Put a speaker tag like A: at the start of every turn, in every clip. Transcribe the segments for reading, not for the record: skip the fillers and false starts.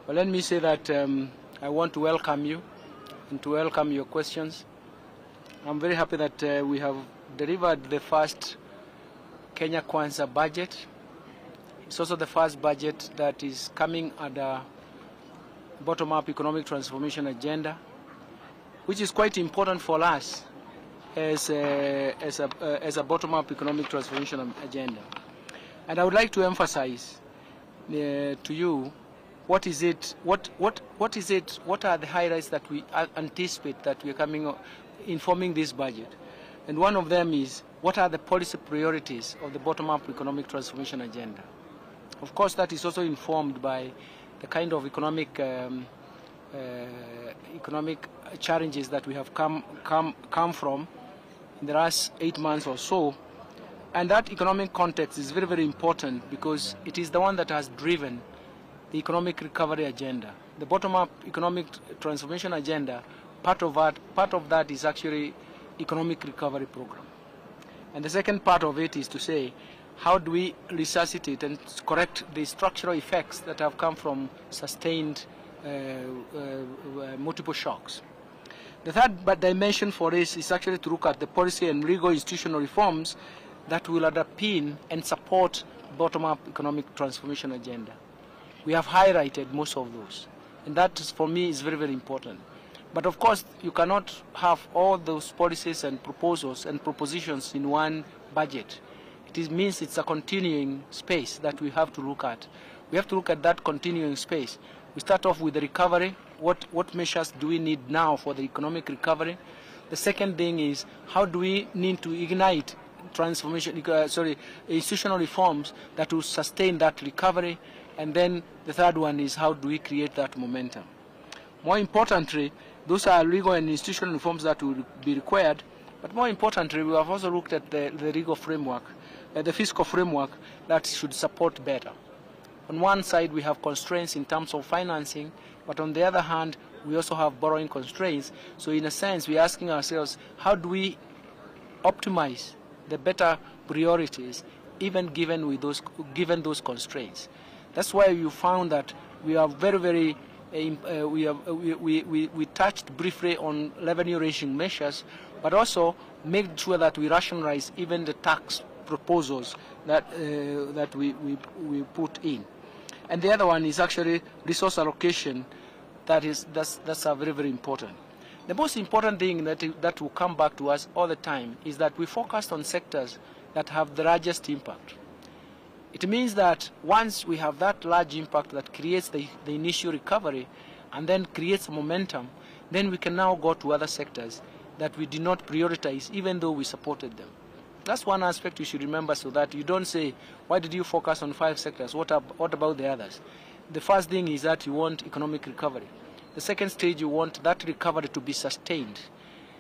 A: Well, let me say that I want to welcome you and to welcome your questions. I'm very happy that we have delivered the first Kenya Kwanza budget. It's also the first budget that is coming under bottom-up economic transformation agenda, which is quite important for us as a bottom-up economic transformation agenda. And I would like to emphasize to you what is it, what are the highlights that we anticipate that we are coming in forming this budget. And one of them is, what are the policy priorities of the bottom-up economic transformation agenda? Of course, that is also informed by the kind of economic challenges that we have come from in the last 8 months or so. And that economic context is very, very important because it is the one that has driven the economic recovery agenda. The bottom-up economic transformation agenda, part of that is actually economic recovery program. And the second part of it is to say, how do we resuscitate and correct the structural effects that have come from sustained multiple shocks? The third dimension for this is actually to look at the policy and legal institutional reforms that will underpin and support bottom-up economic transformation agenda. We have highlighted most of those, and that for me is very, very important. But of course, you cannot have all those policies and proposals and propositions in one budget. It means it's a continuing space that we have to look at. We have to look at that continuing space. We start off with the recovery. What measures do we need now for the economic recovery? The second thing is, how do we need to ignite institutional reforms that will sustain that recovery? And then the third one is, how do we create that momentum? More importantly, those are legal and institutional reforms that will be required. But more importantly, we have also looked at the legal framework, the fiscal framework that should support better. On one side, we have constraints in terms of financing, but on the other hand, we also have borrowing constraints. So in a sense, we're asking ourselves, how do we optimize the better priorities, even given those constraints? That's why you found that we are very, very, we touched briefly on revenue-raising measures, but also made sure that we rationalize even the tax proposals that we put in. And the other one is actually resource allocation. That's a very, very important. The most important thing that will come back to us all the time is that we focused on sectors that have the largest impact. It means that once we have that large impact that creates the initial recovery and then creates momentum, then we can now go to other sectors that we did not prioritize even though we supported them. That's one aspect you should remember, so that you don't say, why did you focus on 5 sectors? What about the others? The first thing is that you want economic recovery. The second stage, you want that recovery to be sustained.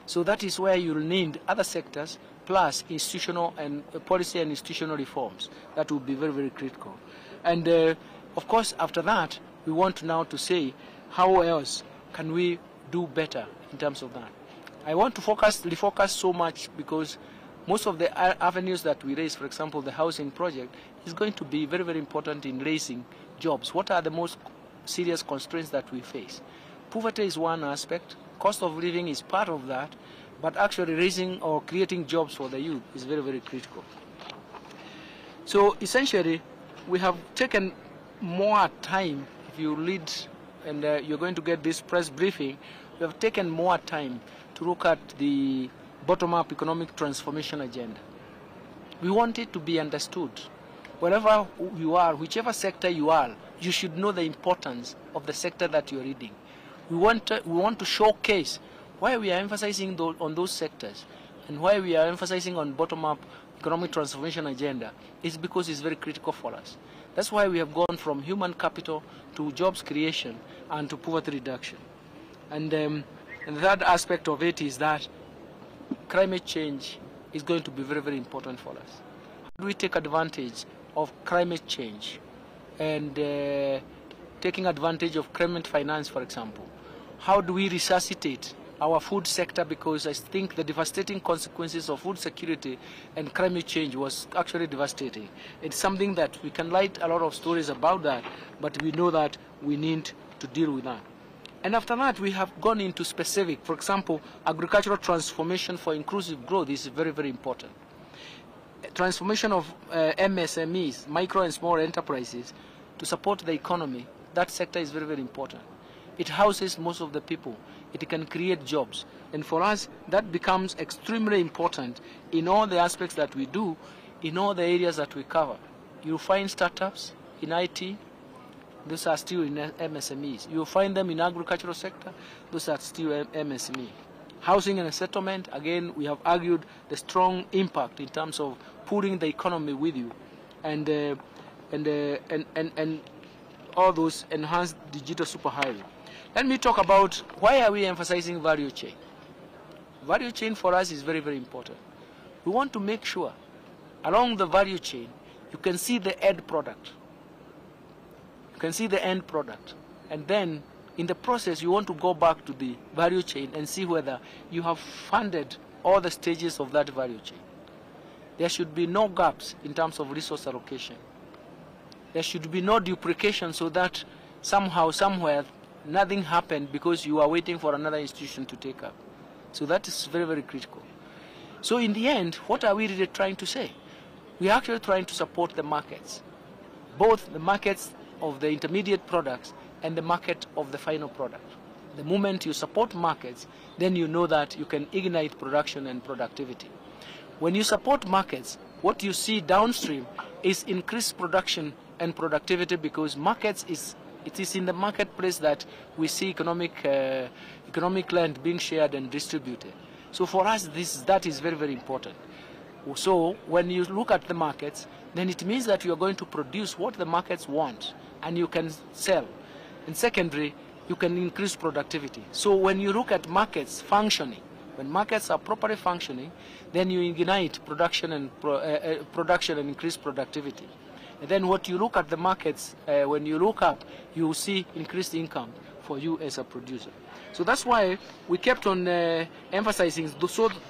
A: So that is where you'll need other sectors plus institutional and policy and institutional reforms. That will be very, very critical. And of course, after that, we want now to say, how else can we do better in terms of that? I want to refocus so much because most of the avenues that we raise, for example, the housing project, is going to be very, very important in raising jobs. What are the most serious constraints that we face? Poverty is one aspect. Cost of living is part of that. But actually raising or creating jobs for the youth is very, very critical. So essentially, we have taken more time. If you read, and you're going to get this press briefing, we have taken more time to look at the bottom-up economic transformation agenda. We want it to be understood. Wherever you are, whichever sector you are, you should know the importance of the sector that you're reading. We want to showcase why we are emphasizing on those sectors and why we are emphasizing on bottom-up economic transformation agenda is because it's very critical for us. That's why we have gone from human capital to jobs creation and to poverty reduction. And the third aspect of it is that climate change is going to be very, very important for us. How do we take advantage of climate change and taking advantage of climate finance, for example? How do we resuscitate our food sector, because I think the devastating consequences of food security and climate change was actually devastating. It's something that we can write a lot of stories about that, but we know that we need to deal with that. And after that, we have gone into specific. For example, agricultural transformation for inclusive growth is very, very important. Transformation of MSMEs, micro and small enterprises, to support the economy. That sector is very, very important. It houses most of the people. It can create jobs. And for us, that becomes extremely important in all the aspects that we do, in all the areas that we cover. You'll find startups in IT, those are still in MSMEs. You'll find them in agricultural sector, those are still MSME. Housing and settlement, again, we have argued the strong impact in terms of pulling the economy with you, and all those enhanced digital superhighway. Let me talk about why are we emphasizing value chain. Value chain for us is very, very important. We want to make sure along the value chain you can see the end product. You can see the end product, and then in the process, you want to go back to the value chain and see whether you have funded all the stages of that value chain. There should be no gaps in terms of resource allocation. There should be no duplication, so that somehow, somewhere, nothing happened because you are waiting for another institution to take up. So that is very, very critical. So in the end, what are we really trying to say? We are actually trying to support the markets, both the markets of the intermediate products and the market of the final product. The moment you support markets, then you know that you can ignite production and productivity. When you support markets, what you see downstream is increased production and productivity, because it is in the marketplace that we see economic land being shared and distributed. So for us, that is very, very important. So when you look at the markets, then it means that you are going to produce what the markets want, and you can sell. And secondly, you can increase productivity. So when you look at markets functioning, when markets are properly functioning, then you ignite production and increase productivity. And then what you look at the markets, when you look up, you see increased income for you as a producer. So that's why we kept on emphasizing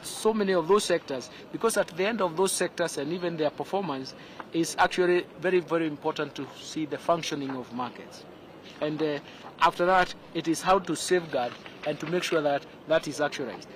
A: so many of those sectors, because at the end of those sectors and even their performance is actually very, very important to see the functioning of markets. And after that, it is how to safeguard and to make sure that that is actualized.